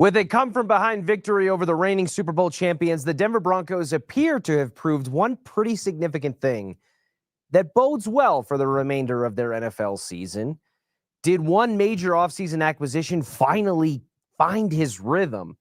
With a come-from-behind victory over the reigning Super Bowl champions, the Denver Broncos appear to have proved one pretty significant thing that bodes well for the remainder of their NFL season. Did one major offseason acquisition finally find his rhythm?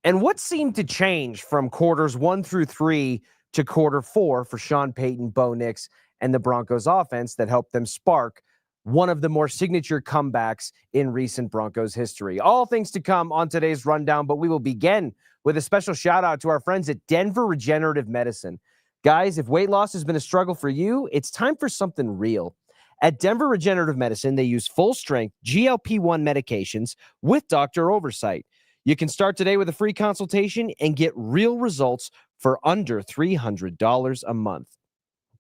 And what seemed to change from quarters 1 through 3 to quarter 4 for Sean Payton, Bo Nix, and the Broncos offense that helped them spark one of the more signature comebacks in recent Broncos history? All things to come on today's rundown, but we will begin with a special shout out to our friends at Denver Regenerative Medicine. Guys, if weight loss has been a struggle for you, it's time for something real. At Denver Regenerative Medicine, they use full-strength GLP-1 medications with doctor oversight. You can start today with a free consultation and get real results for under $300 a month.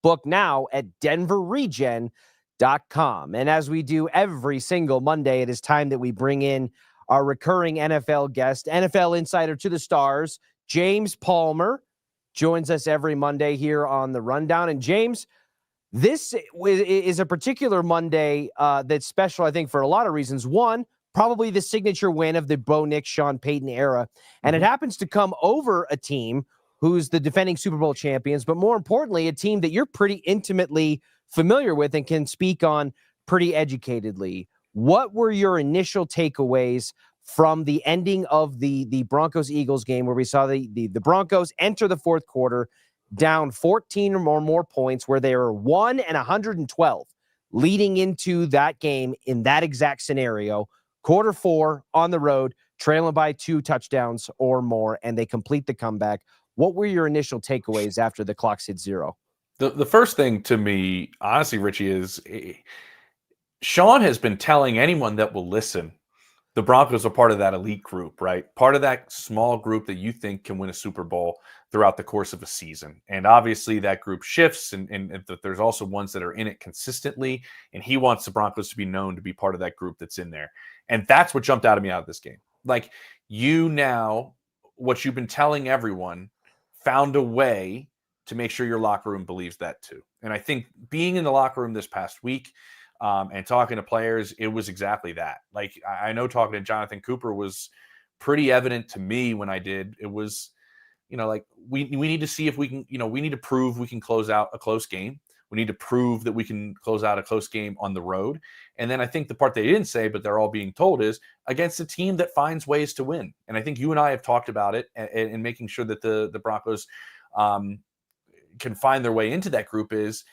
Book now at denverregen.com. And as we do every single Monday, it is time that we bring in our recurring NFL guest, NFL Insider to the Stars, James Palmer, joins us every Monday here on the Rundown. And James, this is a particular Monday that's special, I think, for a lot of reasons. One, probably the signature win of the Bo Nix, Sean Payton era. And it happens to come over a team who's the defending Super Bowl champions, but more importantly, a team that you're pretty intimately familiar with and can speak on pretty educatedly. What were your initial takeaways from the ending of the Broncos-Eagles game, where we saw the Broncos enter the fourth quarter down 14 or more points, where they were 1-112 leading into that game in that exact scenario? Quarter 4 on the road, trailing by 2 touchdowns or more, and they complete the comeback. What were your initial takeaways after the clock hit 0? The first thing to me, honestly, Richie, is Sean has been telling anyone that will listen, the Broncos are part of that elite group, right? Part of that small group that you think can win a Super Bowl throughout the course of a season. And obviously that group shifts, and there's also ones that are in it consistently. And he wants the Broncos to be known to be part of that group that's in there. And that's what jumped out at me out of this game. Like, what you've been telling everyone, found a way to make sure your locker room believes that too. And I think being in the locker room this past week and talking to players, it was exactly that. Like, I know talking to Jonathan Cooper was pretty evident to me when I did. It was, like we need to see if we can, we need to prove we can close out a close game. We need to prove that we can close out a close game on the road. And then I think the part they didn't say, but they're all being told, is against a team that finds ways to win. And I think you and I have talked about it, and making sure that the Broncos can find their way into that group is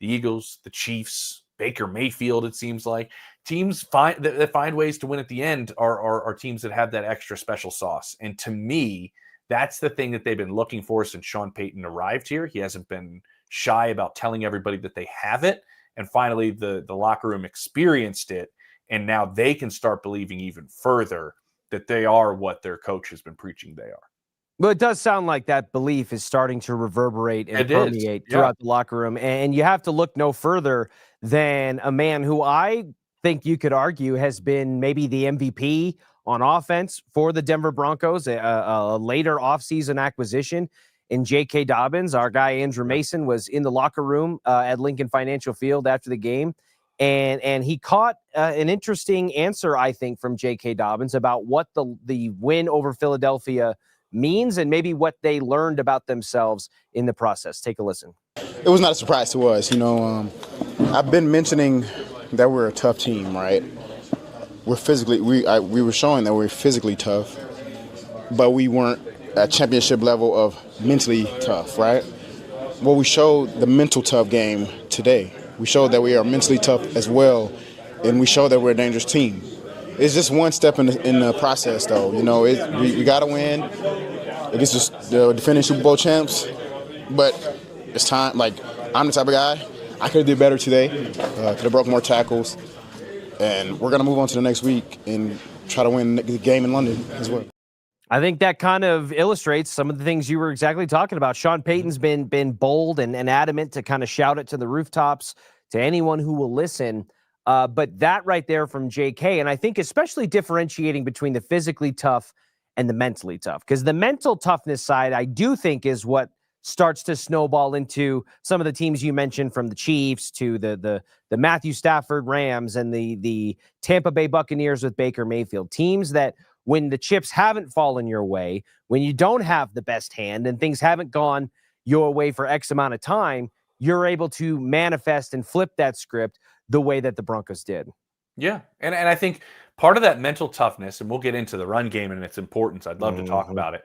the Eagles, the Chiefs, Baker Mayfield. It seems like teams that find ways to win at the end are teams that have that extra special sauce. And to me, that's the thing that they've been looking for since Sean Payton arrived here. He hasn't been shy about telling everybody that they have it. And finally, the locker room experienced it. And now they can start believing even further that they are what their coach has been preaching they are. Well, it does sound like that belief is starting to reverberate and permeate throughout the locker room. And you have to look no further than a man who I think you could argue has been maybe the MVP on offense for the Denver Broncos, a later offseason acquisition in J.K. Dobbins. Our guy Andrew Mason was in the locker room at Lincoln Financial Field after the game, and he caught an interesting answer, I think, from J.K. Dobbins about what the win over Philadelphia means and maybe what they learned about themselves in the process. Take a listen. It was not a surprise to us. I've been mentioning that we're a tough team, right? We were showing that we're physically tough, but we weren't at championship level of mentally tough, right? Well, we showed the mental tough game today. We showed that we are mentally tough as well, and we showed that we're a dangerous team. It's just one step in the process, though. We got to win against the defending Super Bowl champs, but it's time. Like, I'm the type of guy, I could have did better today, could have broke more tackles, and we're going to move on to the next week and try to win the game in London as well. I think that kind of illustrates some of the things you were exactly talking about. Sean Payton's been bold and adamant to kind of shout it to the rooftops to anyone who will listen. But that right there from JK, and I think especially differentiating between the physically tough and the mentally tough, because the mental toughness side, I do think, is what starts to snowball into some of the teams you mentioned, from the Chiefs to the Matthew Stafford Rams and the Tampa Bay Buccaneers with Baker Mayfield, teams that when the chips haven't fallen your way, when you don't have the best hand and things haven't gone your way for X amount of time, you're able to manifest and flip that script the way that the Broncos did. Yeah. And I think part of that mental toughness, and we'll get into the run game and its importance, I'd love to talk about it,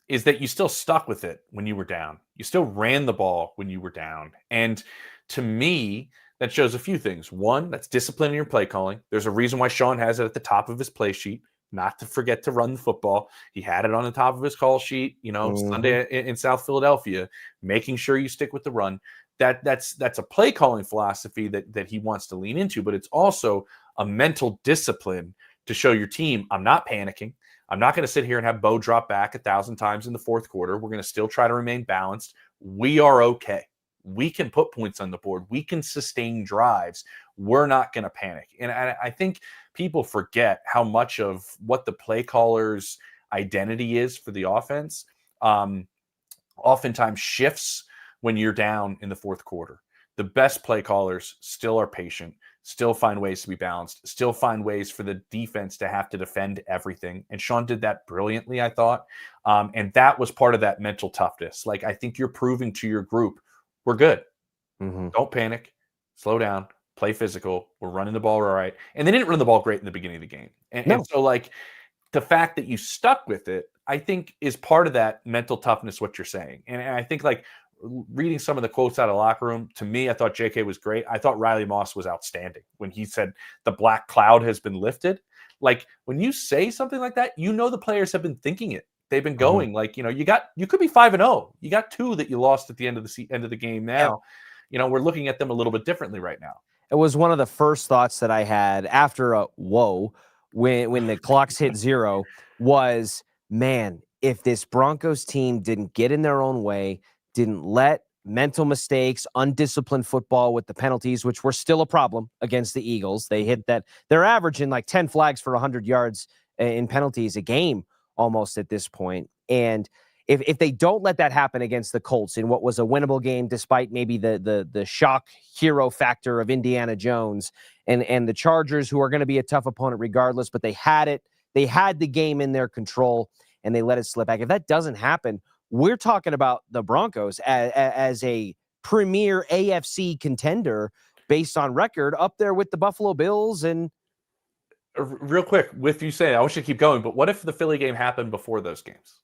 is that you still stuck with it when you were down. You still ran the ball when you were down. And to me, that shows a few things. One, that's discipline in your play calling. There's a reason why Sean has it at the top of his play sheet, not to forget to run the football. He had it on the top of his call sheet, Sunday in South Philadelphia, making sure you stick with the run. That's a play calling philosophy that he wants to lean into, but it's also a mental discipline to show your team, I'm not panicking. I'm not going to sit here and have Bo drop back 1,000 times in the fourth quarter. We're going to still try to remain balanced. We are okay. We can put points on the board. We can sustain drives. We're not going to panic. And I think people forget how much of what the play caller's identity is for the offense oftentimes shifts when you're down in the fourth quarter. The best play callers still are patient, still find ways to be balanced, still find ways for the defense to have to defend everything. And Sean did that brilliantly, I thought. And that was part of that mental toughness. Like, I think you're proving to your group, we're good. Don't panic. Slow down. Play physical. We're running the ball all right. And they didn't run the ball great in the beginning of the game. And so, like, the fact that you stuck with it, I think, is part of that mental toughness, what you're saying. And I think, like, reading some of the quotes out of the locker room, to me, I thought JK was great. I thought Riley Moss was outstanding when he said the black cloud has been lifted. Like, when you say something like that, the players have been thinking it. They've been going like, you could be 5-0. You got 2 that you lost at the end of the game. Now, we're looking at them a little bit differently right now. It was one of the first thoughts that I had after a when the clocks hit 0 was, man, if this Broncos team didn't get in their own way, didn't let mental mistakes, undisciplined football with the penalties, which were still a problem against the Eagles. They hit that. They're averaging like 10 flags for 100 yards in penalties a game almost at this point. And if they don't let that happen against the Colts in what was a winnable game, despite maybe the shock hero factor of Indiana Jones and the Chargers, who are going to be a tough opponent regardless, but they had it. They had the game in their control and they let it slip back. If that doesn't happen, we're talking about the Broncos as a premier AFC contender based on record, up there with the Buffalo Bills. And real quick, with you saying, I wish you keep going, but what if the Philly game happened before those games?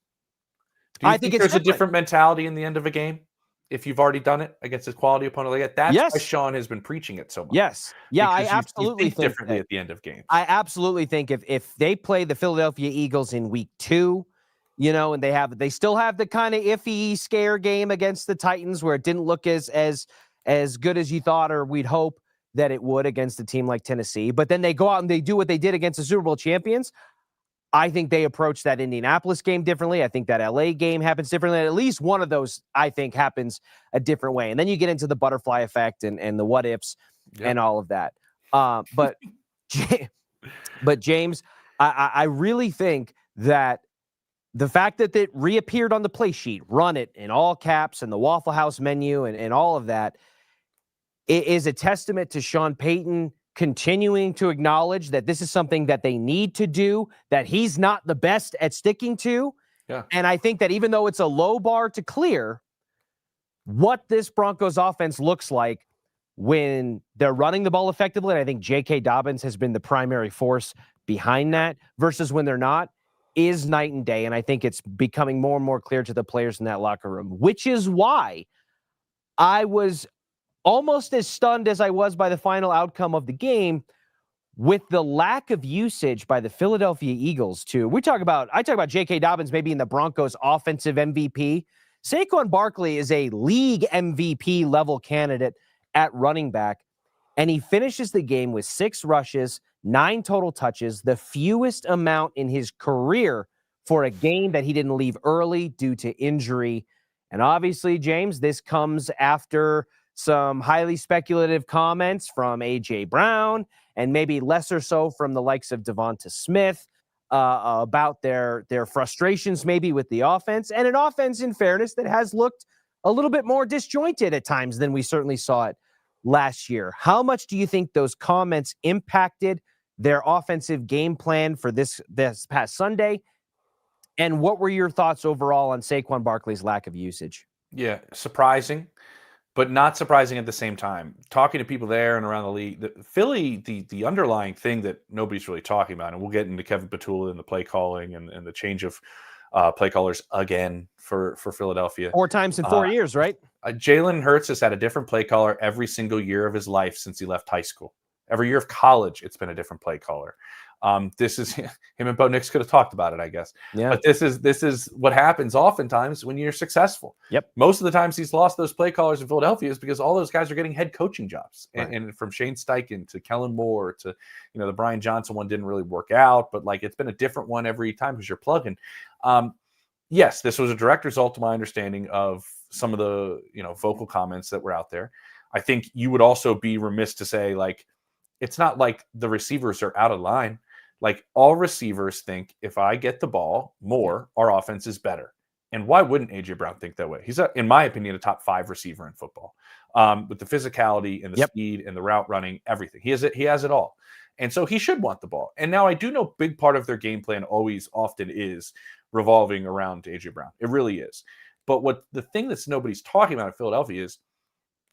Do you think there's a different mentality in the end of a game if you've already done it against a quality opponent like that? That's why Sean has been preaching it so much. Yes. Yeah, I absolutely think differently at the end of games. I absolutely think if they play the Philadelphia Eagles in week 2, and they still have the kind of iffy scare game against the Titans where it didn't look as good as you thought or we'd hope that it would against a team like Tennessee. But then they go out and they do what they did against the Super Bowl champions. I think they approach that Indianapolis game differently. I think that LA game happens differently. At least one of those, I think, happens a different way. And then you get into the butterfly effect and the what ifs and all of that. But James, I really think that the fact that it reappeared on the play sheet, run it in all caps and the Waffle House menu and all of that, it is a testament to Sean Payton continuing to acknowledge that this is something that they need to do, that he's not the best at sticking to. Yeah. And I think that even though it's a low bar to clear, what this Broncos offense looks like when they're running the ball effectively, and I think J.K. Dobbins has been the primary force behind that, versus when they're not, is night and day. And I think it's becoming more and more clear to the players in that locker room, which is why I was almost as stunned as I was by the final outcome of the game with the lack of usage by the Philadelphia Eagles too. I talk about J.K. Dobbins maybe in the Broncos offensive MVP. Saquon Barkley is a league MVP level candidate at running back, and he finishes the game with 6 rushes, 9 total touches, the fewest amount in his career for a game that he didn't leave early due to injury. And obviously, James, this comes after some highly speculative comments from A.J. Brown and maybe lesser so from the likes of Devonta Smith about their frustrations maybe with the offense, and an offense, in fairness, that has looked a little bit more disjointed at times than we certainly saw it last year. How much do you think those comments impacted their offensive game plan for this past Sunday? And what were your thoughts overall on Saquon Barkley's lack of usage? Yeah, surprising, but not surprising at the same time. Talking to people there and around the league, Philly, the underlying thing that nobody's really talking about, and we'll get into Kevin Petula and the play calling and the change of play callers again for Philadelphia. 4 times in 4 years, right? Jalen Hurts has had a different play caller every single year of his life since he left high school. Every year of college, it's been a different play caller. This is him and Bo Nix could have talked about it, I guess. Yeah. But this is what happens oftentimes when you're successful. Yep. Most of the times he's lost those play callers in Philadelphia is because all those guys are getting head coaching jobs. Right. And from Shane Steichen to Kellen Moore to, the Brian Johnson one didn't really work out, but like it's been a different one every time because you're plugging. Yes, this was a direct result to my understanding of some of the, vocal comments that were out there. I think you would also be remiss to say, like, it's not like the receivers are out of line. Like, all receivers think if I get the ball more, our offense is better. And why wouldn't A.J. Brown think that way? He's, in my opinion, a top 5 receiver in football with the physicality and the speed and the route running, everything. He has it all. And so he should want the ball. And now I do know big part of their game plan often is revolving around A.J. Brown. It really is. But the thing that's nobody's talking about in Philadelphia is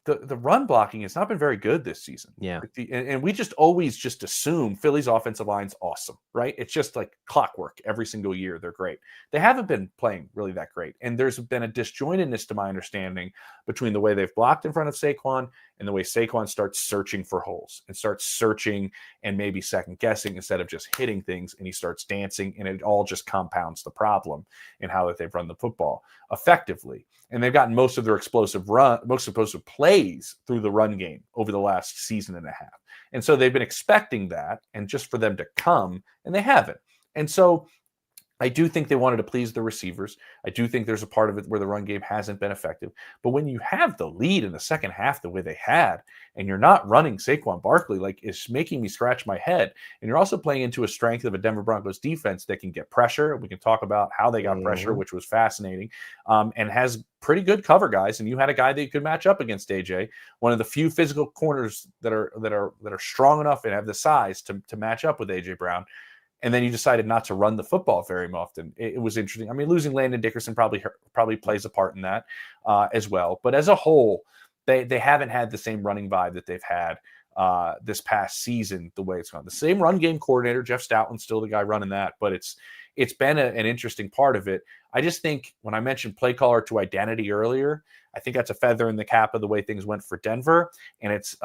the run blocking has not been very good this season. Yeah. And we always assume Philly's offensive line's awesome, right? It's just like clockwork every single year. They're great. They haven't been playing really that great. And there's been a disjointedness to my understanding between the way they've blocked in front of Saquon and the way Saquon starts searching for holes and starts searching and maybe second guessing instead of just hitting things. And he starts dancing, and it all just compounds the problem in how that they've run the football effectively. And they've gotten most of their explosive plays through the run game over the last season and a half. And so they've been expecting that, and just for them to come, and they haven't. And so I do think they wanted to please the receivers. I do think there's a part of it where the run game hasn't been effective. But when you have the lead in the second half the way they had, and you're not running Saquon Barkley, like, it's making me scratch my head. And you're also playing into a strength of a Denver Broncos defense that can get pressure. We can talk about how they got pressure, which was fascinating, and has pretty good cover guys. And you had a guy that you could match up against AJ, one of the few physical corners that are strong enough and have the size to match up with AJ Brown. And then you decided not to run the football very often. It was interesting. I mean, losing Landon Dickerson probably plays a part in that as well. But as a whole, they haven't had the same running vibe that they've had this past season, the way it's gone. The same run game coordinator, Jeff Stoutland's still the guy running that, but it's been an interesting part of it. I just think when I mentioned play caller to identity earlier, I think that's a feather in the cap of the way things went for Denver, and it's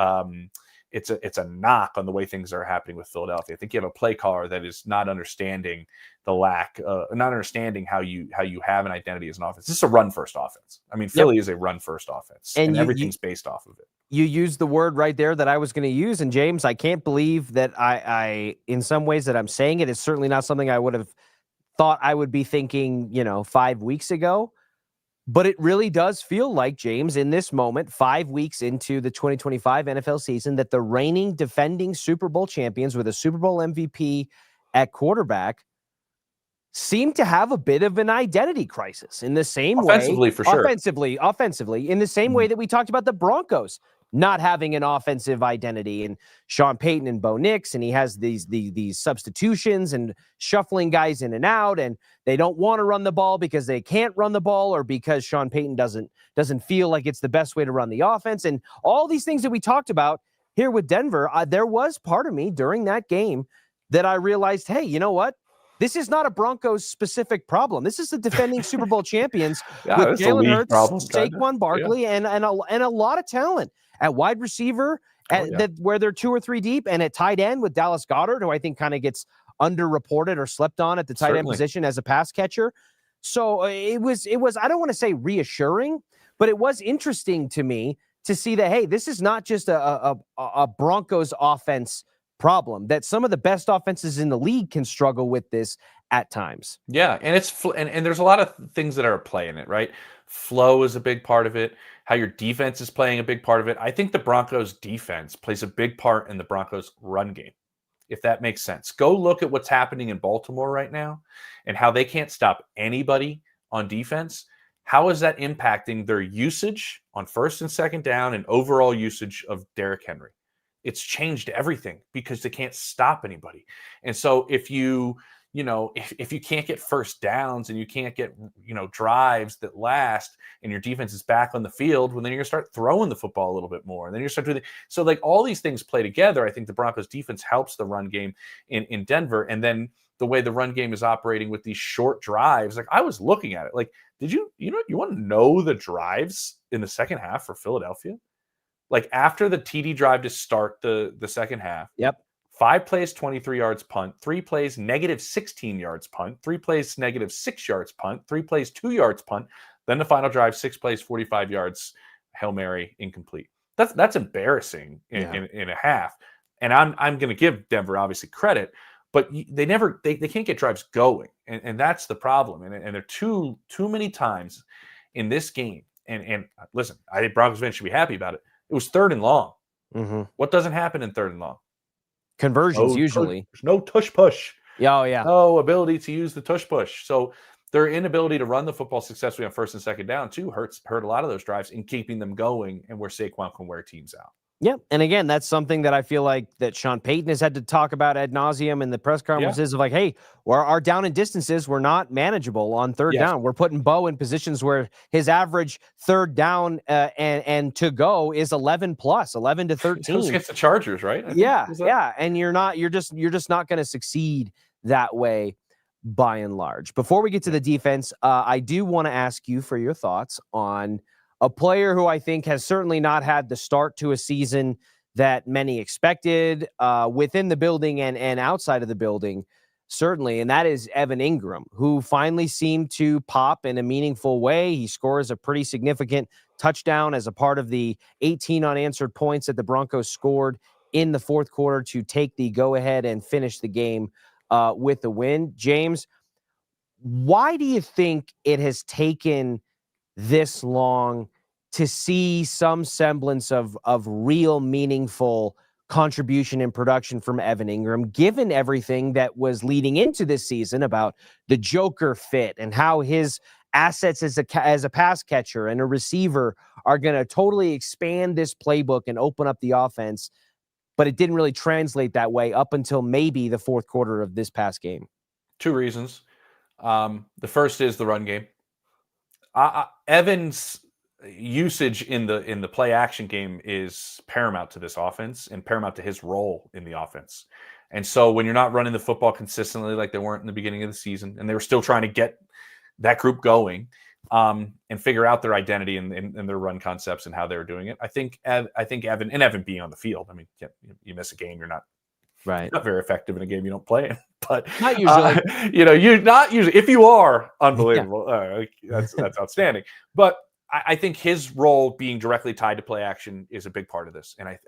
a knock on the way things are happening with Philadelphia. I think you have a play caller that is not understanding not understanding how you have an identity as an offense. This is a run first offense. I mean, Philly is a run first offense, and everything's based off of it. You used the word right there that I was going to use, and James, I can't believe that I in some ways that I'm saying it is certainly not something I would have thought I would be thinking, 5 weeks ago. But it really does feel like, James, in this moment, 5 weeks into the 2025 NFL season, that the reigning defending Super Bowl champions with a Super Bowl MVP at quarterback seem to have a bit of an identity crisis in the same Offensively, way. for sure. Offensively, in the same way that we talked about the Broncos not having an offensive identity, and Sean Payton and Bo Nix, and he has these substitutions and shuffling guys in and out, and they don't want to run the ball because they can't run the ball, or because Sean Payton doesn't feel like it's the best way to run the offense, and all these things that we talked about here with Denver. There was part of me during that game that I realized, hey, you know what? This is not a Broncos specific problem. This is the defending Super Bowl champions with Jalen Hurts, Saquon Barkley, and a lot of talent at wide receiver, where they're 2 or 3 deep, and at tight end with Dallas Goedert, who I think kind of gets underreported or slept on at the tight end position as a pass catcher. So it was I don't want to say reassuring, but it was interesting to me to see that, hey, this is not just a Broncos offense problem, that some of the best offenses in the league can struggle with this at times. Yeah, and and there's a lot of things that are at play in it, right? Flow is a big part of it. How your defense is playing a big part of it. I think the Broncos defense plays a big part in the Broncos run game, if that makes sense. Go look at what's happening in Baltimore right now and how they can't stop anybody on defense. How is that impacting their usage on first and second down and overall usage of Derrick Henry? it's changed everything because they can't stop anybody. And so if you can't get first downs and you can't get, drives that last and your defense is back on the field, well, then you're going to start throwing the football a little bit more. And then you start doing so like all these things play together. I think the Broncos defense helps the run game in Denver. And then the way the run game is operating with these short drives, like I was looking at it, like, did you want to know the drives in the second half for Philadelphia? Like after the TD drive to start the second half. Yep. 5 plays, 23 yards punt, 3 plays, negative 16 yards punt, 3 plays, negative 6 yards punt, 3 plays, 2 yards punt. Then the final drive, 6 plays, 45 yards, Hail Mary, incomplete. That's embarrassing in a half. And I'm going to give Denver obviously credit, but they can't get drives going. And that's the problem. And there are too many times in this game. And listen, I think Broncos fans should be happy about it. It was 3rd and long. Mm-hmm. What doesn't happen in 3rd and long? Conversions usually. There's no tush push. Yeah, oh yeah. No ability to use the tush push. So their inability to run the football successfully on 1st and 2nd down too hurt a lot of those drives in keeping them going and where Saquon can wear teams out. Yeah, and again, that's something that I feel like that Sean Payton has had to talk about ad nauseum in the press conferences of like, hey, our down and distances were not manageable on 3rd down. We're putting Bo in positions where his average 3rd down and to go is 11 plus, 11 to 13. It was against the Chargers, right? Yeah, and you're just not going to succeed that way by and large. Before we get to the defense, I do want to ask you for your thoughts on a player who I think has certainly not had the start to a season that many expected within the building and outside of the building, certainly, and that is Evan Ingram, who finally seemed to pop in a meaningful way. He scores a pretty significant touchdown as a part of the 18 unanswered points that the Broncos scored in the 4th quarter to take the go-ahead and finish the game with the win. James, why do you think it has taken this long to see some semblance of real meaningful contribution and production from Evan Ingram, given everything that was leading into this season about the Joker fit and how his assets as a pass catcher and a receiver are going to totally expand this playbook and open up the offense, but it didn't really translate that way up until maybe the 4th quarter of this past game? 2 reasons. The first is the run game. Evan's usage in the play action game is paramount to this offense and paramount to his role in the offense. And so when you're not running the football consistently like they weren't in the beginning of the season, and they were still trying to get that group going and figure out their identity and their run concepts and how they were doing it, I think Evan being on the field, I mean, you miss a game, you're not very effective in a game you don't play in. But not usually, you're not usually. If you are, unbelievable. That's outstanding. But I think his role being directly tied to play action is a big part of this, and I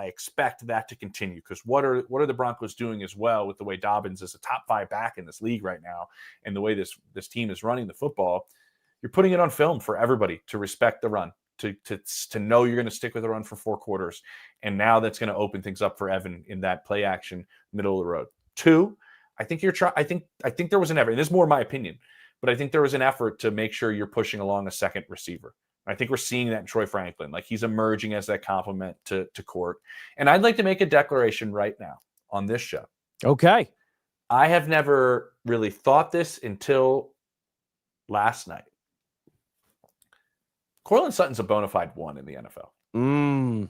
expect that to continue, because what are the Broncos doing as well with the way Dobbins is a top 5 back in this league right now, and the way this team is running the football? You're putting it on film for everybody to respect the run, to know you're going to stick with the run for 4 quarters, and now that's going to open things up for Evan in that play action middle of the road. 2, I think I think there was an effort, and this is more my opinion, but I think there was an effort to make sure you're pushing along a second receiver. I think we're seeing that in Troy Franklin. Like, he's emerging as that complement to Court. And I'd like to make a declaration right now on this show. Okay. I have never really thought this until last night. Courtland Sutton's a bona fide 1 in the NFL.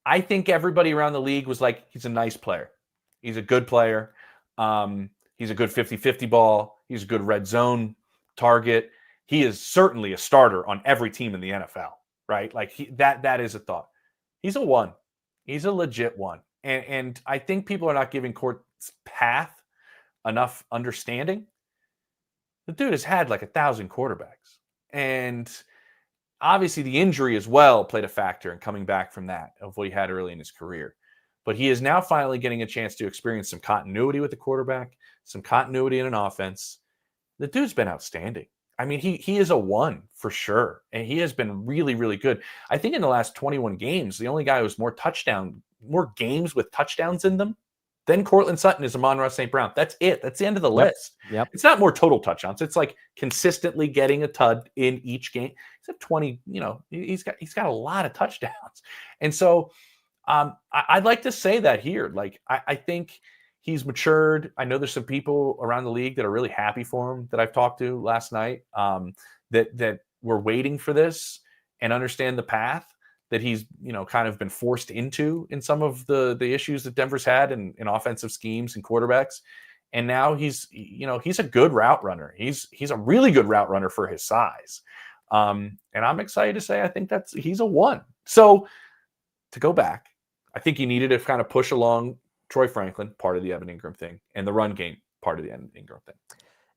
I think everybody around the league was like, he's a nice player. He's a good player. He's a good 50-50 ball. He's a good red zone target. He is certainly a starter on every team in the NFL, right? Like, that is a thought. He's a 1. He's a legit 1. And I think people are not giving Court's path enough understanding. The dude has had like 1,000 quarterbacks. And obviously the injury as well played a factor in coming back from that, of what he had early in his career. But he is now finally getting a chance to experience some continuity with the quarterback, some continuity in an offense. The dude's been outstanding. I mean, he is a 1 for sure. And he has been really, really good. I think in the last 21 games, the only guy who has more games with touchdowns in them than Courtland Sutton is Amon-Ra St. Brown. That's it. That's the end of the list. Yep. It's not more total touchdowns. It's like consistently getting a tud in each game. at 20. He's got a lot of touchdowns, and so I'd like to say that here. Like I think he's matured. I know there's some people around the league that are really happy for him that I've talked to last night. That were waiting for this and understand the path that he's kind of been forced into in some of the issues that Denver's had in offensive schemes and quarterbacks. And now he's a good route runner. He's a really good route runner for his size. And I'm excited to say I think he's a 1. So to go back, I think you needed to kind of push along Troy Franklin, part of the Evan Ingram thing, and the run game, part of the Evan Ingram thing.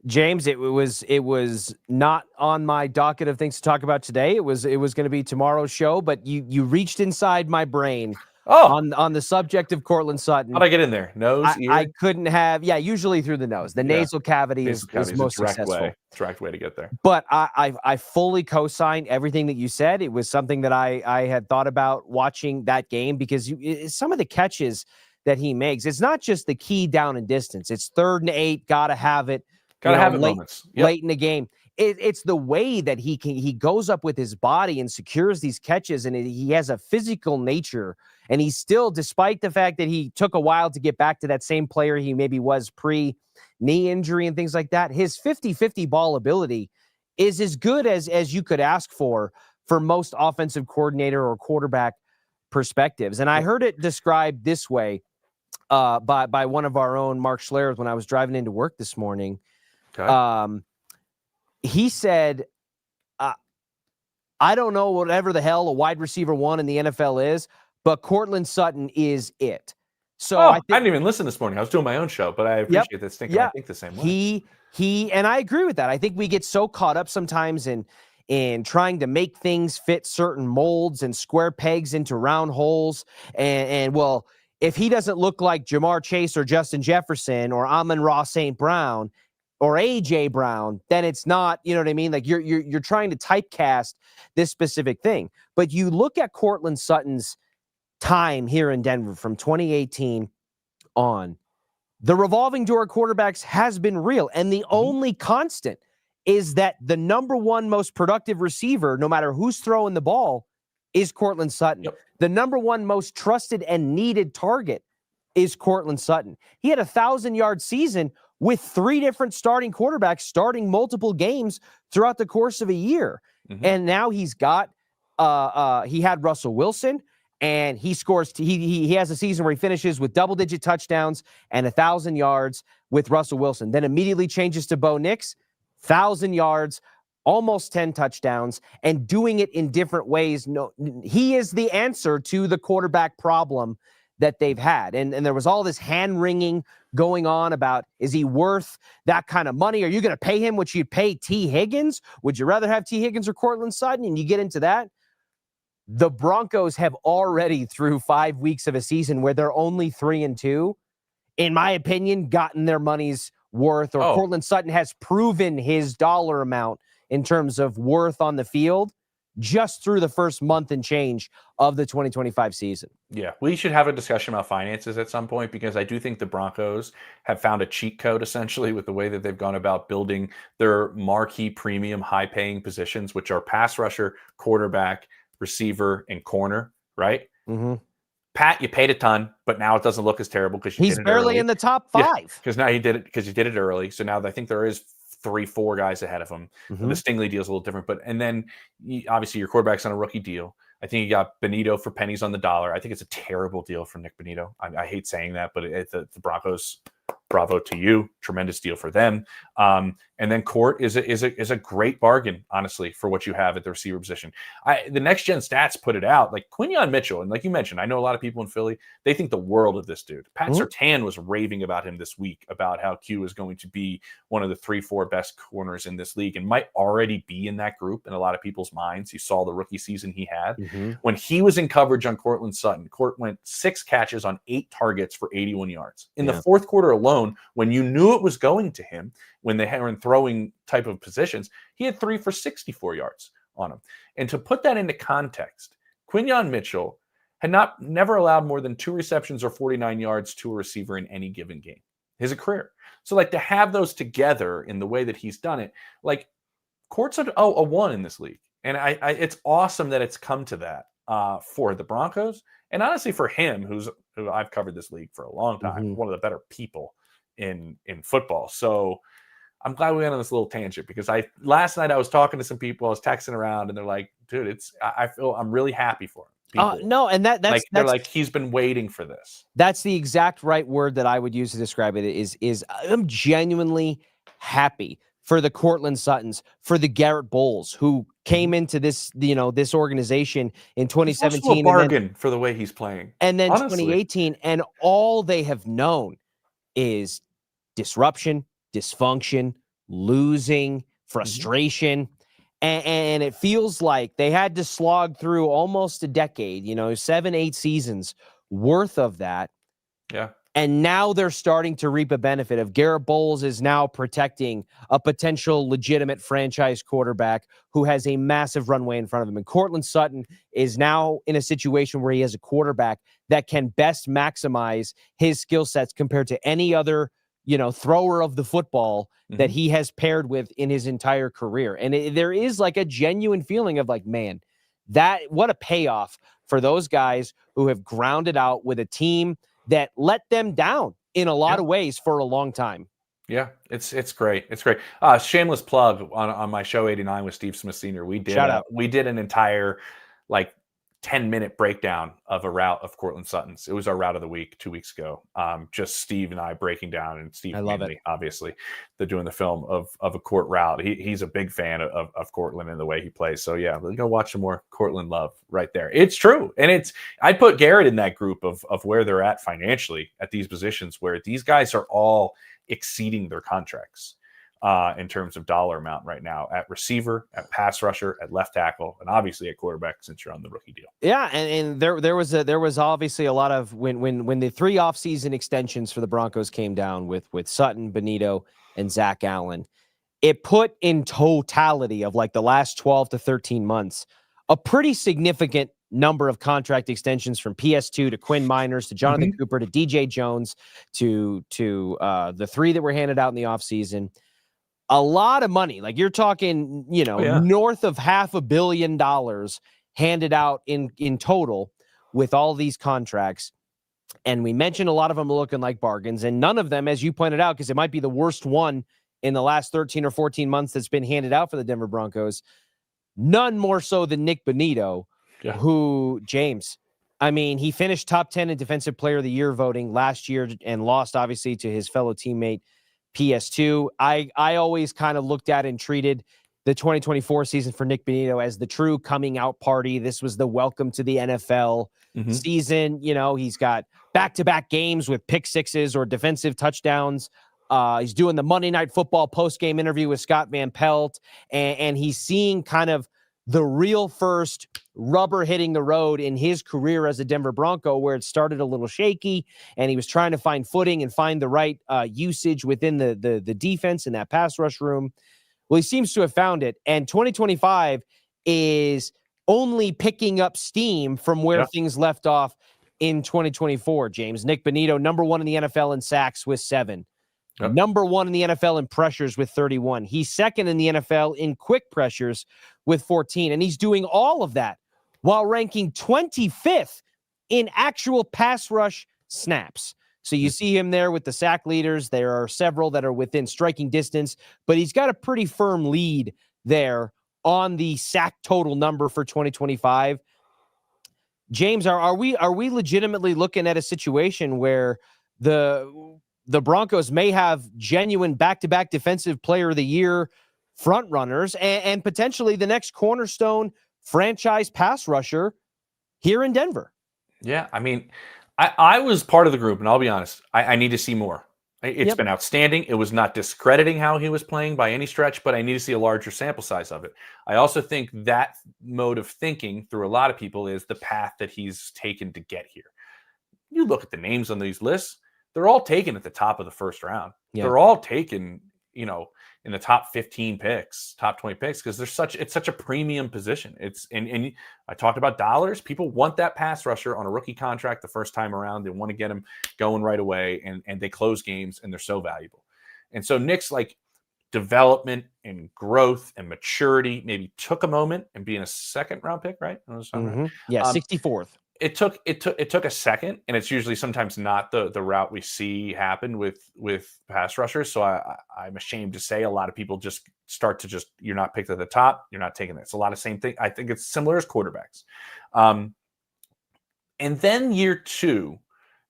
James, it was not on my docket of things to talk about today. It was going to be tomorrow's show, but you reached inside my brain on the subject of Courtland Sutton. How'd I get in there? Nose, ear? I couldn't have. Yeah, usually through the nose. The nasal cavity is most successful. Direct way to get there. But I fully co-sign everything that you said. It was something that I had thought about watching that game because some of the catches that he makes, it's not just the key down and distance. It's 3rd and 8, gotta have it. Gotta have it moments. Yep. Late in the game. It's the way that he goes up with his body and secures these catches, and he has a physical nature. And he's still, despite the fact that he took a while to get back to that same player he maybe was pre-knee injury and things like that, his 50-50 ball ability is as good as you could ask for most offensive coordinator or quarterback perspectives. And I heard it described this way by one of our own, Mark Schlereth, when I was driving into work this morning. Okay. He said, I don't know whatever the hell a wide receiver 1 in the NFL is, but Courtland Sutton is it. So I didn't even listen this morning. I was doing my own show, but I appreciate this thinking. I think the same way. He and I agree with that. I think we get so caught up sometimes in trying to make things fit certain molds and square pegs into round holes. And well, if he doesn't look like Jamar Chase or Justin Jefferson or Amon-Ra St. Brown or A.J. Brown, then it's not, you know what I mean? Like you're trying to typecast this specific thing. But you look at Courtland Sutton's time here in Denver from 2018 on, the revolving door of quarterbacks has been real. And the only constant is that the number 1 most productive receiver, no matter who's throwing the ball, is Courtland Sutton. Yep. The number 1 most trusted and needed target is Courtland Sutton. He had a 1,000-yard season with 3 different starting quarterbacks starting multiple games throughout the course of a year. And now he's got, he had Russell Wilson, and he scores. He has a season where he finishes with double-digit touchdowns and 1,000 yards with Russell Wilson. Then immediately changes to Bo Nix, 1,000 yards, almost 10 touchdowns, and doing it in different ways. No, he is the answer to the quarterback problem that they've had. And there was all this hand-wringing going on about, is he worth that kind of money? Are you going to pay him what you'd pay T. Higgins? Would you rather have T. Higgins or Courtland Sutton? And you get into that. The Broncos have already, through 5 weeks of a season where they're only 3-2, in my opinion, gotten their money's worth, or Courtland Sutton has proven his dollar amount in terms of worth on the field just through the first month and change of the 2025 season. Yeah, we should have a discussion about finances at some point, because I do think the Broncos have found a cheat code essentially with the way that they've gone about building their marquee premium high-paying positions, which are pass rusher, quarterback, receiver, and corner, right? Pat, you paid a ton, but now it doesn't look as terrible because he's barely in the top 5. Because now you did it early. So now I think there is 3-4 guys ahead of him. The Stingley deal is a little different, but and then obviously your quarterback's on a rookie deal. I think you got Benito for pennies on the dollar. I think it's a terrible deal for Nick Benito. I hate saying that, but the Broncos, bravo to you, tremendous deal for them. And then Court is a great bargain, honestly, for what you have at the receiver position. The next gen stats put it out, like Quinyon Mitchell, and like you mentioned, I know a lot of people in Philly, they think the world of this dude. Pat Surtain was raving about him this week, about how Q is going to be one of the 3-4 best corners in this league and might already be in that group in a lot of people's minds. You saw the rookie season he had. When he was in coverage on Courtland Sutton, Court went 6 catches on 8 targets for 81 yards. In the fourth quarter alone, when you knew it was going to him, when they were in throwing type of positions, he had 3 for 64 yards on him. And to put that into context, Quinyon Mitchell had never allowed more than 2 receptions or 49 yards to a receiver in any given game, his career. So like to have those together in the way that he's done it, like Court's a 1 in this league. And it's awesome that it's come to that for the Broncos, and honestly for him, who I've covered this league for a long time, one of the better people in football. So I'm glad we went on this little tangent, because last night I was talking to some people, I was texting around, and they're like, dude, I'm really happy for him. No, and They're like, he's been waiting for this. That's the exact right word that I would use to describe it. Is I'm genuinely happy for the Cortland Suttons, for the Garrett Bowles, who came into this, this organization in 2017. It's also a bargain for the way he's playing. And then honestly. 2018, and all they have known is disruption, dysfunction, losing, frustration. And it feels like they had to slog through almost a decade, 7-8 seasons worth of that. Yeah. And now they're starting to reap a benefit of Garrett Bowles is now protecting a potential legitimate franchise quarterback who has a massive runway in front of him. And Cortland Sutton is now in a situation where he has a quarterback that can best maximize his skill sets compared to any other, thrower of the football that he has paired with in his entire career. And there is like a genuine feeling of like, man, what a payoff for those guys who have grounded out with a team that let them down in a lot of ways for a long time. Yeah, it's great. It's great. Shameless plug on my show 89 with Steve Smith Sr. We did an entire 10-minute breakdown of a route of Cortland Sutton's. It was our route of the week 2 weeks ago. Just Steve and I breaking down, and Steve, I love it. Obviously, they're doing the film of a court route. He's a big fan of Cortland and the way he plays. So yeah, let's go watch some more Cortland love right there. It's true, and I'd put Garrett in that group of where they're at financially at these positions, where these guys are all exceeding their contracts. In terms of dollar amount right now at receiver, at pass rusher, at left tackle, and obviously at quarterback, since you're on the rookie deal. Yeah, and there was obviously a lot of when the 3 offseason extensions for the Broncos came down with Sutton, Benito, and Zach Allen, it put in totality of the last 12 to 13 months a pretty significant number of contract extensions, from PS2 to Quinn Miners to Jonathan Cooper to DJ Jones to the 3 that were handed out in the offseason. A lot of money, you're talking, north of $500 million handed out in total with all these contracts. And we mentioned a lot of them looking like bargains, and none of them, as you pointed out, because it might be the worst one in the last 13 or 14 months that's been handed out for the Denver Broncos. None more so than Nick Bonitto, who, James, he finished top 10 in Defensive Player of the Year voting last year and lost, obviously, to his fellow teammate PS2. I always kind of looked at and treated the 2024 season for Nick Bonitto as the true coming out party. This was the welcome to the NFL season. He's got back-to-back games with pick sixes or defensive touchdowns. He's doing the Monday Night Football post-game interview with Scott Van Pelt, and he's seeing kind of the real first rubber hitting the road in his career as a Denver Bronco, where it started a little shaky and he was trying to find footing and find the right usage within the defense in that pass rush room. Well, he seems to have found it, and 2025 is only picking up steam from where things left off in 2024, James. Nick Bonitto, number 1 in the NFL in sacks with 7. Number 1 in the NFL in pressures with 31. He's second in the NFL in quick pressures with 14. And he's doing all of that while ranking 25th in actual pass rush snaps. So you see him there with the sack leaders. There are several that are within striking distance, but he's got a pretty firm lead there on the sack total number for 2025. James, are we legitimately looking at a situation where the Broncos may have genuine back-to-back Defensive Player of the Year front runners and potentially the next cornerstone franchise pass rusher here in Denver? Yeah, I was part of the group, and I'll be honest, I need to see more. It's been outstanding. It was not discrediting how he was playing by any stretch, but I need to see a larger sample size of it. I also think that mode of thinking through a lot of people is the path that he's taken to get here. You look at the names on these lists, they're all taken at the top of the first round. They're all taken, in the top 15 picks, top 20 picks, because it's such a premium position. And I talked about dollars. People want that pass rusher on a rookie contract the first time around. They want to get him going right away, and they close games, and they're so valuable. And so Nick's development and growth and maturity maybe took a moment, and being a second round pick, right? Yeah, 64th. It took a second, and it's usually sometimes not the route we see happen with pass rushers. So I'm ashamed to say a lot of people just start to you're not picked at the top, you're not taking it. It's a lot of same thing. I think it's similar as quarterbacks. And then year 2,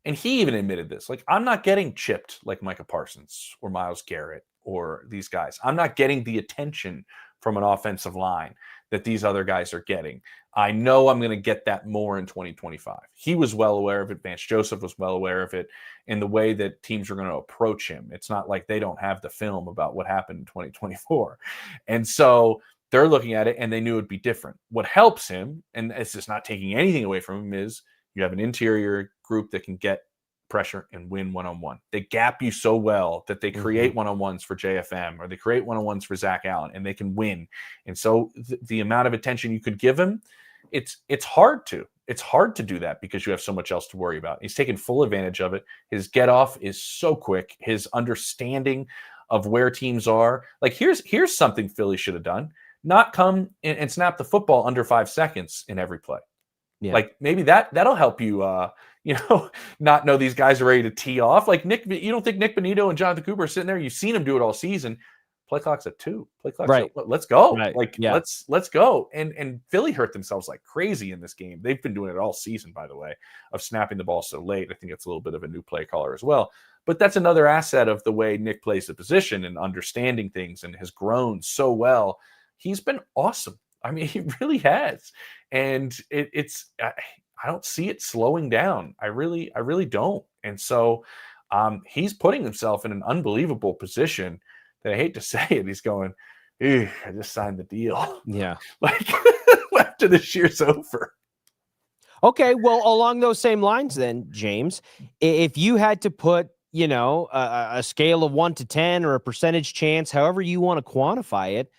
and he even admitted this, like, I'm not getting chipped like Micah Parsons or Myles Garrett or these guys. I'm not getting the attention from an offensive line that these other guys are getting. I know I'm going to get that more in 2025. He was well aware of it. Vance Joseph was well aware of it in the way that teams are going to approach him. It's not like they don't have the film about what happened in 2024. And so they're looking at it, and they knew it'd be different. What helps him, and it's just not taking anything away from him, is you have an interior group that can get pressure and win one-on-one. They gap you so well that they create one-on-ones for JFM, or they create one-on-ones for Zach Allen, and they can win. And so the amount of attention you could give him, it's hard to. It's hard to do that because you have so much else to worry about. He's taken full advantage of it. His get off is so quick. His understanding of where teams are. Like, here's something Philly should have done. Not come and snap the football under 5 seconds in every play. Yeah. Like, maybe that'll help you not know these guys are ready to tee off. Like, you don't think Nick Bonito and Jonathan Cooper are sitting there? You've seen him do it all season. Play clock's at 2. Play clock's right. Let's go. Right. Like, yeah. Let's go. And Philly hurt themselves like crazy in this game. They've been doing it all season, by the way, of snapping the ball so late. I think it's a little bit of a new play caller as well. But that's another asset of the way Nick plays the position and understanding things, and has grown so well. He's been awesome. I mean, he really has. And I don't see it slowing down. I really don't. And so he's putting himself in an unbelievable position that, I hate to say it, he's going, I just signed the deal. Yeah. Like, after this year's over. Okay, well, along those same lines then, James, if you had to put, a scale of 1 to 10 or a percentage chance, however you want to quantify it,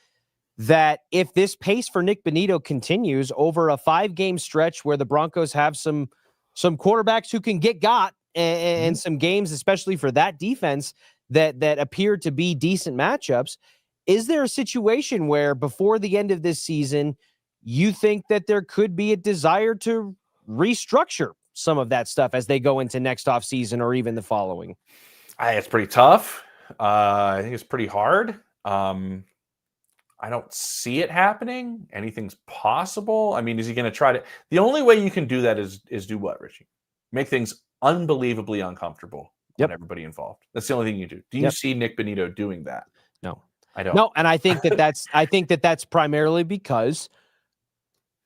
that if this pace for Nick Bonito continues over a 5-game stretch where the Broncos have some quarterbacks who can get and some games, especially for that defense, that appear to be decent matchups, is there a situation where before the end of this season, you think that there could be a desire to restructure some of that stuff as they go into next offseason or even the following? It's pretty tough. I think it's pretty hard. I don't see it happening. Anything's possible. I mean, is he going to try to? The only way you can do that is do what, Richie? Make things unbelievably uncomfortable on everybody involved. That's the only thing you do. Do you see Nick Bonito doing that? No, I don't. No, and I think that's primarily because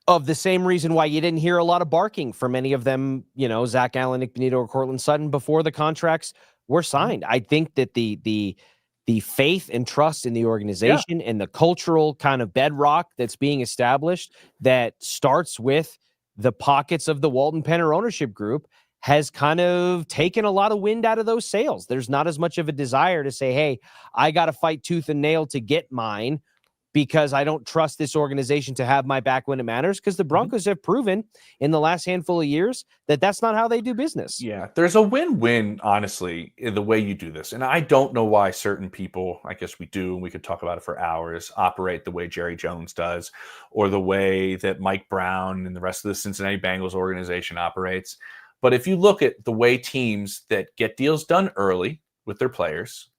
of the same reason why you didn't hear a lot of barking from any of them, Zach Allen, Nick Bonito, or Cortland Sutton before the contracts were signed. I think that the faith and trust in the organization and the cultural kind of bedrock that's being established that starts with the pockets of the Walton Penner ownership group has kind of taken a lot of wind out of those sails. There's not as much of a desire to say, hey, I got to fight tooth and nail to get mine because I don't trust this organization to have my back when it matters, because the Broncos have proven in the last handful of years that that's not how they do business. Yeah, there's a win-win, honestly, in the way you do this. And I don't know why certain people, I guess we do, and we could talk about it for hours, operate the way Jerry Jones does, or the way that Mike Brown and the rest of the Cincinnati Bengals organization operates. But if you look at the way teams that get deals done early with their players,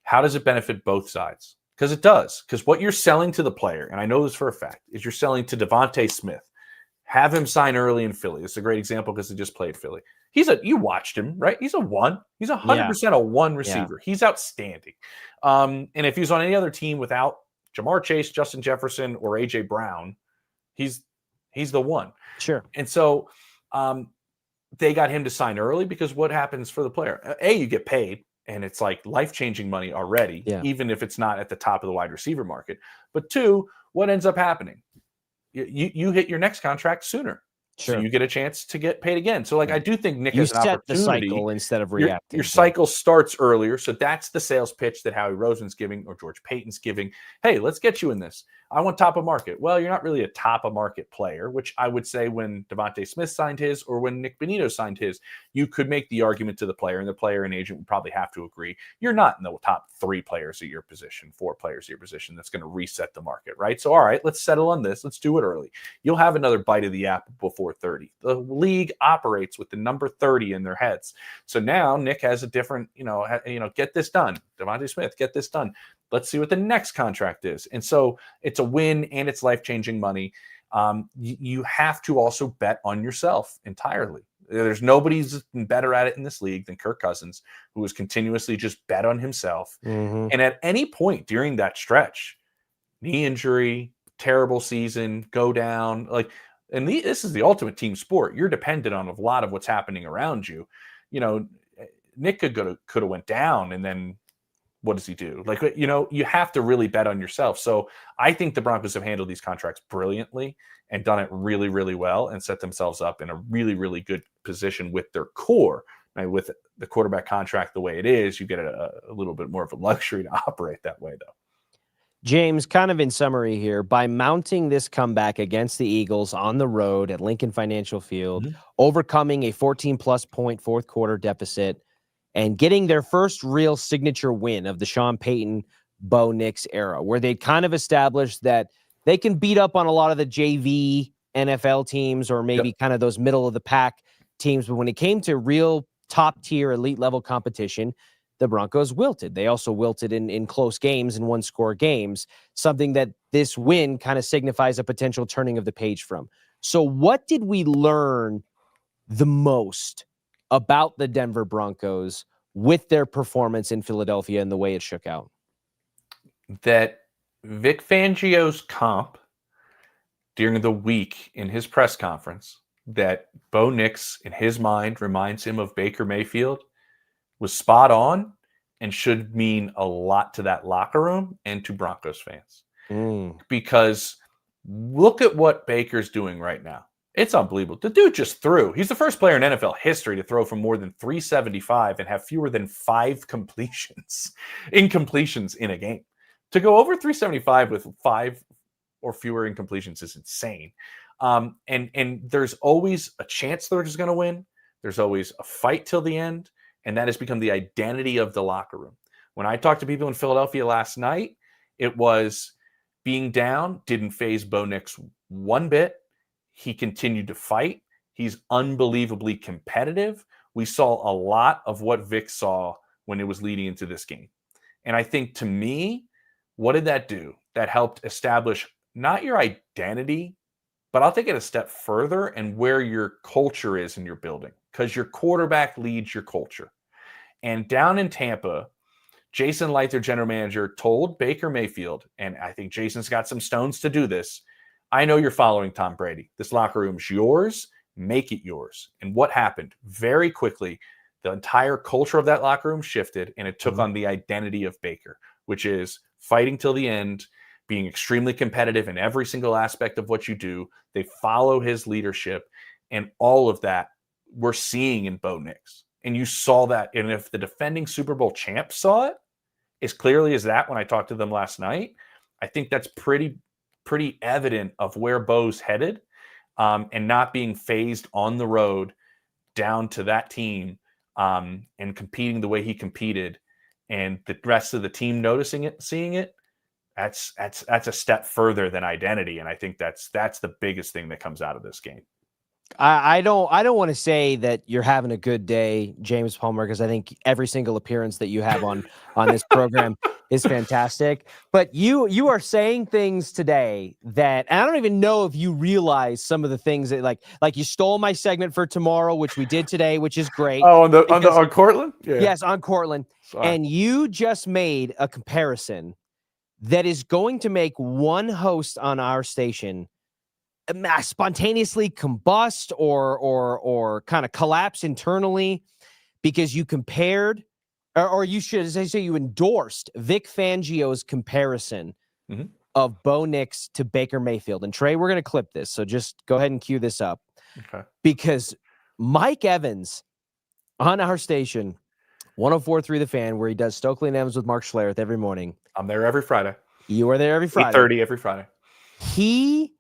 how does it benefit both sides? Because it does. Because what you're selling to the player, and I know this for a fact, is you're selling to Devontae Smith. Have him sign early in Philly. This is a great example because he just played Philly. You watched him, right? He's a 1. He's 100% a 1 receiver. Yeah. He's outstanding. And if he was on any other team without Jamar Chase, Justin Jefferson, or A.J. Brown, he's the 1. Sure. And so they got him to sign early because what happens for the player? A, you get paid. And it's like life-changing money already, even if it's not at the top of the wide receiver market. But 2, what ends up happening? You hit your next contract sooner. Sure. So you get a chance to get paid again. So, I do think Nick has an opportunity. You set the cycle instead of reacting. Your cycle starts earlier. So that's the sales pitch that Howie Roseman's giving or George Payton's giving. Hey, let's get you in this. I want top of market. Well, you're not really a top of market player, which I would say when Devontae Smith signed his or when Nick Bonito signed his, you could make the argument to the player, and the player and agent would probably have to agree. You're not in the top 3 players at your position, 4 players at your position that's going to reset the market, right? So, all right, let's settle on this. Let's do it early. You'll have another bite of the apple before 30. The league operates with the number 30 in their heads. So now Nick has a different, get this done. Devontae Smith, get this done. Let's see what the next contract is. And so it's a win and it's life-changing money. You have to also bet on yourself entirely. There's nobody's better at it in this league than Kirk Cousins, who has continuously just bet on himself. Mm-hmm. And at any point during that stretch, knee injury, terrible season, go down, this is the ultimate team sport. You're dependent on a lot of what's happening around you. Nick could have went down, and then what does he do? You have to really bet on yourself. So I think the Broncos have handled these contracts brilliantly and done it really, really well and set themselves up in a really, really good position with their core. Now, with the quarterback contract the way it is, you get a little bit more of a luxury to operate that way, though. James, kind of in summary here, by mounting this comeback against the Eagles on the road at Lincoln Financial Field, overcoming a 14-plus point fourth quarter deficit, and getting their first real signature win of the Sean Payton, Bo Nix era, where they'd kind of established that they can beat up on a lot of the JV NFL teams or maybe kind of those middle-of-the-pack teams. But when it came to real top-tier, elite-level competition, the Broncos wilted. They also wilted in close games and one-score games, something that this win kind of signifies a potential turning of the page from. So what did we learn the most about the Denver Broncos with their performance in Philadelphia and the way it shook out? That Vic Fangio's comp during the week in his press conference, that Bo Nix, in his mind, reminds him of Baker Mayfield, was spot on and should mean a lot to that locker room and to Broncos fans. Because look at what Baker's doing right now. It's unbelievable. The dude just threw. He's the first player in NFL history to throw for more than 375 and have fewer than 5 incompletions in a game. To go over 375 with 5 or fewer incompletions is insane. And there's always a chance they're just going to win. There's always a fight till the end. And that has become the identity of the locker room. When I talked to people in Philadelphia last night, it was being down didn't faze Bo Nix one bit. He continued to fight. He's unbelievably competitive. We saw a lot of what Vic saw when it was leading into this game. And I think, to me, what did that do? That helped establish not your identity, but I'll take it a step further and where your culture is in your building, because your quarterback leads your culture. And down in Tampa, Jason Light, their general manager, told Baker Mayfield, and I think Jason's got some stones to do this, I know you're following Tom Brady. This locker room's yours. Make it yours. And what happened? Very quickly, the entire culture of that locker room shifted, and it took on the identity of Baker, which is fighting till the end, being extremely competitive in every single aspect of what you do. They follow his leadership, and all of that we're seeing in Bo Nix. And you saw that. And if the defending Super Bowl champs saw it as clearly as that when I talked to them last night, I think that's pretty evident of where Bo's headed, and not being phased on the road down to that team, and competing the way he competed, and the rest of the team noticing it, seeing it. That's a step further than identity, and I think that's the biggest thing that comes out of this game. I don't want to say that you're having a good day, James Palmer, because I think every single appearance that you have on this program is fantastic. But you are saying things today that, and I don't even know if you realize some of the things that like you stole my segment for tomorrow, which we did today, which is great. Oh, on Cortland? Yeah. Yes, on Cortland. Sorry. And you just made a comparison that is going to make one host on our station spontaneously combust or kind of collapse internally, because you compared, or you should say you endorsed Vic Fangio's comparison of Bo Nix to Baker Mayfield. And Trey, we're going to clip this, so just go ahead and cue this up. Okay. Because Mike Evans on our station, 104.3 The Fan, where he does Stokely and Evans with Mark Schlereth every morning. I'm there every Friday. You are there every Friday. 8:30 every Friday. he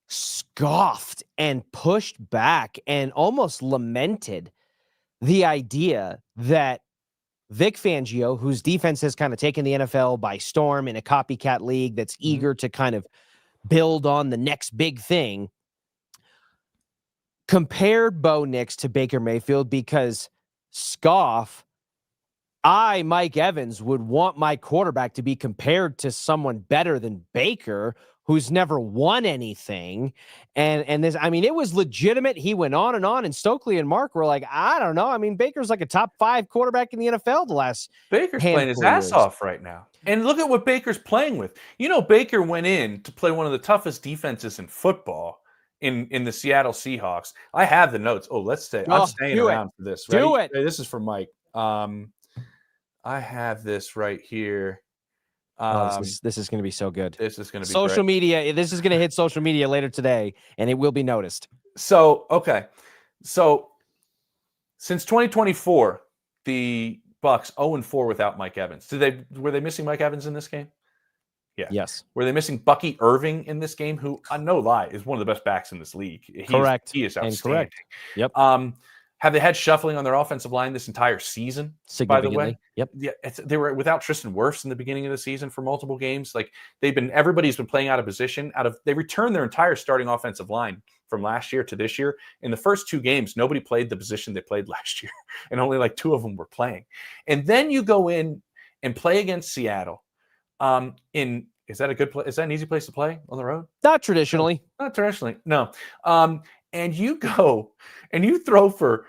scoffed and pushed back and almost lamented the idea that Vic Fangio, whose defense has kind of taken the NFL by storm in a copycat league that's eager to kind of build on the next big thing, compared Bo Nix to Baker Mayfield because Mike Evans, would want my quarterback to be compared to someone better than Baker, who's never won anything. And this, I mean, it was legitimate. He went on, and Stokely and Mark were like, I don't know. I mean, Baker's like a top 5 quarterback in the NFL the last Baker's playing his ass off right now. And look at what Baker's playing with. You know, Baker went in to play one of the toughest defenses in football in the Seattle Seahawks. I have the notes. Oh, let's stay. I'm staying around for this. Right? Do it. This is for Mike. I have this right here. This is going to be so good. This is going to be social great. media. This is going to hit social media later today, and it will be noticed. So, okay. So, since 2024, the Bucs 0-4 without Mike Evans. Were they missing Mike Evans in this game? Yeah. Yes. Were they missing Bucky Irving in this game, who, no lie, is one of the best backs in this league? Correct. He is outstanding. And correct. Yep. Have they had shuffling on their offensive line this entire season, by the way? Yep. Yeah, they were without Tristan Wirfs in the beginning of the season for multiple games. Like everybody's been playing out of position. They returned their entire starting offensive line from last year to this year. In the first 2 games, nobody played the position they played last year, and only like 2 of them were playing. And then you go in and play against Seattle. Is that a good place? Is that an easy place to play on the road? Not traditionally. Not traditionally, no. And you go and you throw for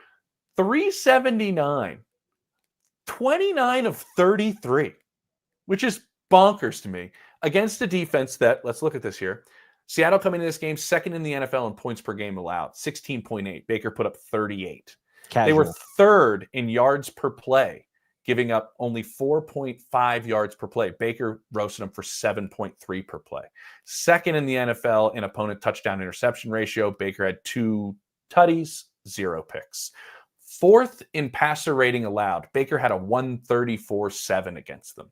379, 29 of 33, which is bonkers to me, against a defense that, let's look at this here. Seattle coming into this game second in the NFL in points per game allowed, 16.8. Baker put up 38. Casual. They were third in yards per play, giving up only 4.5 yards per play. Baker roasted them for 7.3 per play. Second in the NFL in opponent touchdown interception ratio. Baker had 2 tutties, 0 picks. Fourth in passer rating allowed. Baker had a 134.7 against them.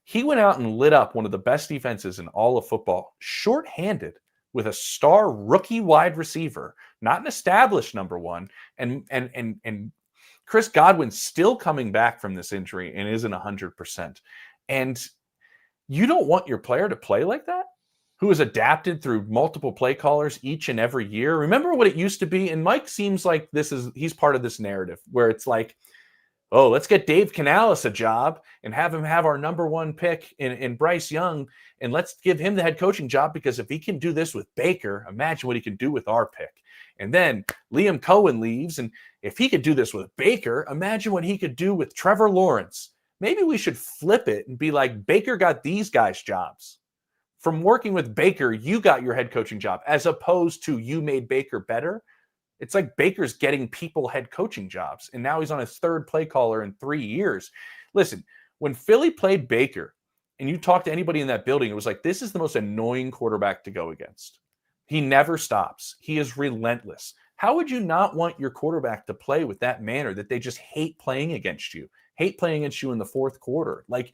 He went out and lit up one of the best defenses in all of football, shorthanded, with a star rookie wide receiver, not an established number one, and Chris Godwin still coming back from this injury and isn't 100%. And you don't want your player to play like that, who has adapted through multiple play callers each and every year. Remember what it used to be? And Mike seems like he's part of this narrative where it's like, oh, let's get Dave Canales a job and have him have our number 1 pick in Bryce Young, and let's give him the head coaching job, because if he can do this with Baker, imagine what he can do with our pick. And then Liam Cohen leaves, and if he could do this with Baker, imagine what he could do with Trevor Lawrence. Maybe we should flip it and be like, Baker got these guys jobs. From working with Baker, you got your head coaching job, as opposed to you made Baker better. It's like Baker's getting people head coaching jobs, and now he's on his 3rd play caller in 3 years. Listen, when Philly played Baker, and you talk to anybody in that building, it was like, this is the most annoying quarterback to go against. He never stops. He is relentless. How would you not want your quarterback to play with that manner, that they just hate playing against you in the 4th quarter? Like,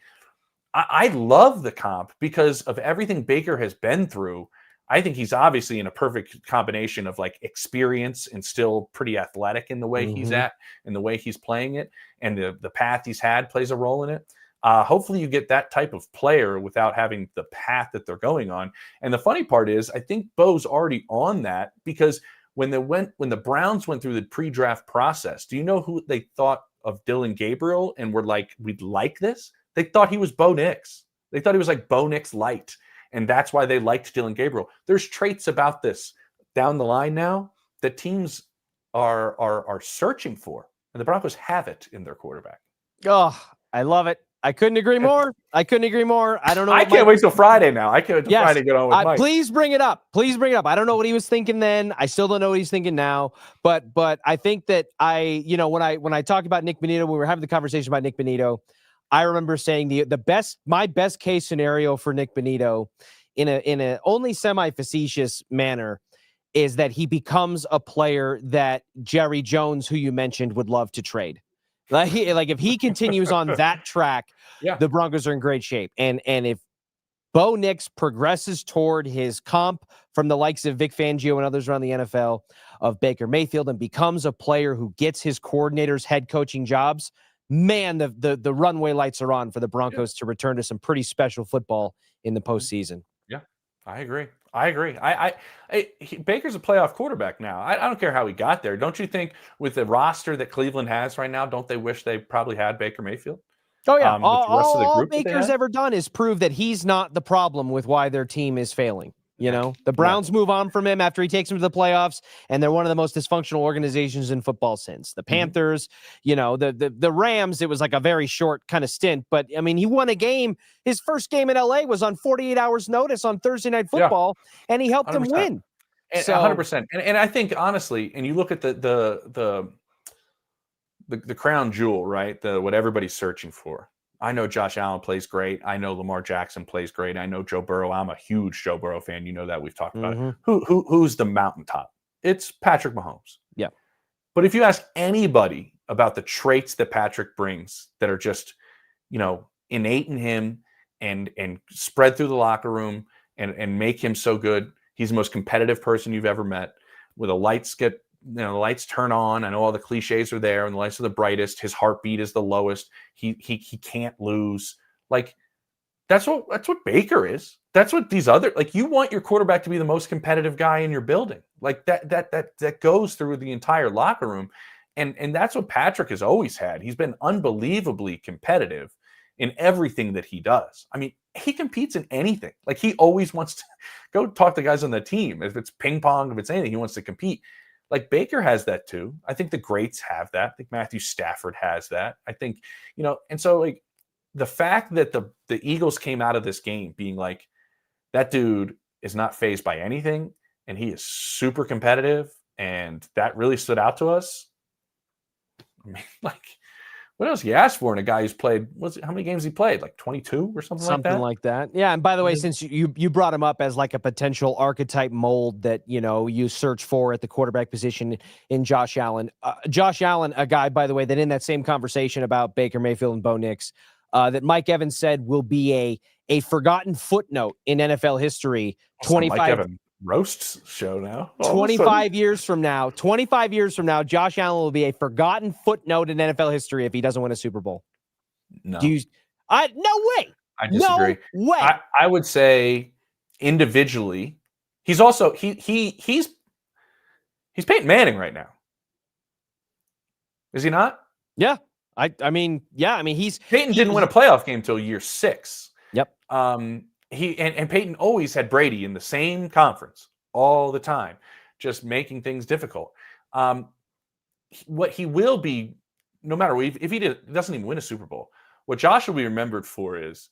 I love the comp because of everything Baker has been through. I think he's obviously in a perfect combination of like experience and still pretty athletic in the way he's at and the way he's playing it, and the path he's had plays a role in it. Hopefully you get that type of player without having the path that they're going on. And the funny part is, I think Bo's already on that, because when the Browns went through the pre-draft process, do you know who they thought of Dylan Gabriel and were like, we'd like this? They thought he was Bo Nix. They thought he was like Bo Nix light. And that's why they liked Dylan Gabriel. There's traits about this down the line now that teams are searching for. And the Broncos have it in their quarterback. Oh, I love it. I couldn't agree more. I don't know. I can't wait till Friday now. I can't wait till Friday to get on with Mike. Please bring it up. I don't know what he was thinking then. I still don't know what he's thinking now. But I think that when I talked about Nick Bonito, when we were having the conversation about Nick Bonito, I remember saying my best case scenario for Nick Bonito in a only semi-facetious manner is that he becomes a player that Jerry Jones, who you mentioned, would love to trade. Like if he continues on that track, the Broncos are in great shape. And if Bo Nix progresses toward his comp from the likes of Vic Fangio and others around the NFL of Baker Mayfield and becomes a player who gets his coordinators head coaching jobs, man, the runway lights are on for the Broncos to return to some pretty special football in the postseason. Yeah, I agree. Baker's a playoff quarterback now. I don't care how he got there. Don't you think with the roster that Cleveland has right now, don't they wish they probably had Baker Mayfield? Oh, yeah. With the rest of the All group that they Baker's had? ever done is prove that he's not the problem with why their team is failing. You know, the Browns move on from him after he takes them to the playoffs, and they're one of the most dysfunctional organizations in football since. The Panthers, you know, the Rams, it was like a very short kind of stint, but I mean, he won a game. His first game in LA was on 48 hours notice on Thursday Night Football, and he helped them 100%. win. So 100%. And I think honestly, and you look at the crown jewel, right? What everybody's searching for. I know Josh Allen plays great. I know Lamar Jackson plays great. I know Joe Burrow. I'm a huge Joe Burrow fan. You know that. We've talked about it. Who's the mountaintop? It's Patrick Mahomes. Yeah. But if you ask anybody about the traits that Patrick brings that are just, you know, innate in him and spread through the locker room and make him so good, he's the most competitive person you've ever met. Where the lights turn on. I know all the cliches are there, and the lights are the brightest. His heartbeat is the lowest. He can't lose. Like that's what Baker is. That's what these other, like, you want your quarterback to be the most competitive guy in your building. Like that goes through the entire locker room, and that's what Patrick has always had. He's been unbelievably competitive in everything that he does. I mean, he competes in anything. Like, he always wants to go talk to guys on the team. If it's ping pong, if it's anything, he wants to compete. Like, Baker has that too. I think the greats have that. I think Matthew Stafford has that. I think, you know, and so, like, the fact that the Eagles came out of this game being like, that dude is not fazed by anything, and he is super competitive, and that really stood out to us. I mean, like, what else he asked for in a guy who's played, how many games he played? Like 22 or something like that? Yeah. And by the way, since you brought him up as like a potential archetype mold that, you know, you search for at the quarterback position in Josh Allen. Josh Allen, a guy, by the way, that in that same conversation about Baker Mayfield and Bo Nix, that Mike Evans said will be a forgotten footnote in NFL history. 25 Mike Evans roasts show now. 25 years from now, Josh Allen will be a forgotten footnote in NFL history if he doesn't win a Super Bowl. No. No way. I disagree. No way. I would say individually, he's also he's Peyton Manning right now. Is he not? Yeah. I mean, he's Peyton didn't win a playoff game till year 6. Yep. He and Peyton always had Brady in the same conference all the time, just making things difficult. What he will be, no matter what, if he doesn't even win a Super Bowl, what Josh will be remembered for is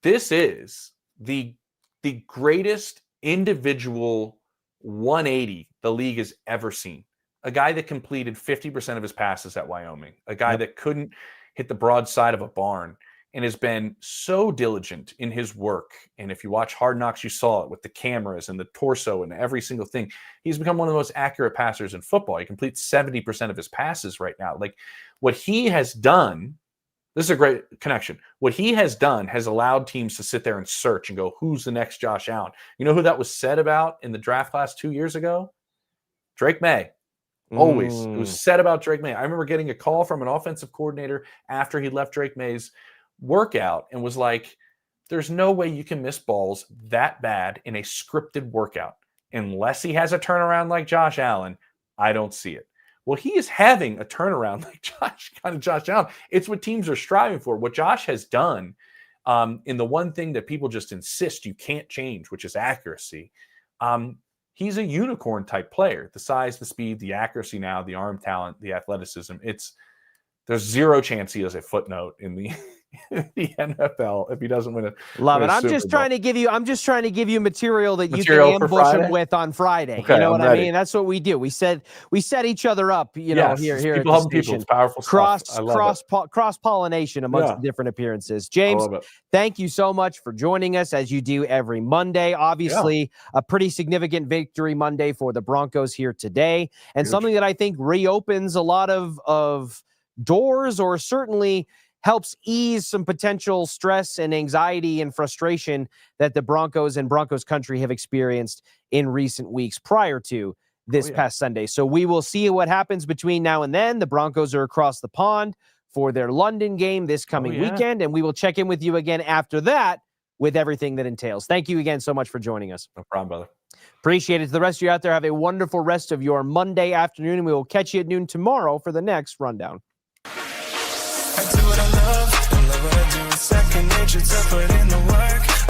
this is the greatest individual 180 the league has ever seen. A guy that completed 50% of his passes at Wyoming, a guy that couldn't hit the broadside of a barn, and has been so diligent in his work. And if you watch Hard Knocks, you saw it with the cameras and the torso and every single thing. He's become one of the most accurate passers in football. He completes 70% of his passes right now. Like, what he has done, this is a great connection. What he has done has allowed teams to sit there and search and go, who's the next Josh Allen? You know who that was said about in the draft class 2 years ago? Drake May. Always. It was said about Drake May. I remember getting a call from an offensive coordinator after he left Drake May's workout and was like, there's no way you can miss balls that bad in a scripted workout. Unless he has a turnaround like Josh Allen, I don't see it. Well, he is having a turnaround like Josh Allen. It's what teams are striving for. What Josh has done in the one thing that people just insist you can't change, which is accuracy. He's a unicorn type player. The size, the speed, the accuracy now, the arm talent, the athleticism. There's zero chance he has a footnote in the NFL if he doesn't win it. Love it. I'm just trying to give you material that you can ambush him with on Friday. Okay, you know what I mean? That's what we do. We set each other up, here people helping people. It's powerful stuff. Cross-pollination amongst different appearances. James, thank you so much for joining us as you do every Monday. Obviously, a pretty significant victory Monday for the Broncos here today, and something that I think reopens a lot of doors, or certainly helps ease some potential stress and anxiety and frustration that the Broncos and Broncos country have experienced in recent weeks prior to this past Sunday. So we will see what happens between now and then. The Broncos are across the pond for their London game this coming weekend, and we will check in with you again after that with everything that entails. Thank you again so much for joining us. No problem, brother. Appreciate it. To the rest of you out there, have a wonderful rest of your Monday afternoon, and we will catch you at noon tomorrow for the next rundown. I do what I love what I do. It's second nature to put in the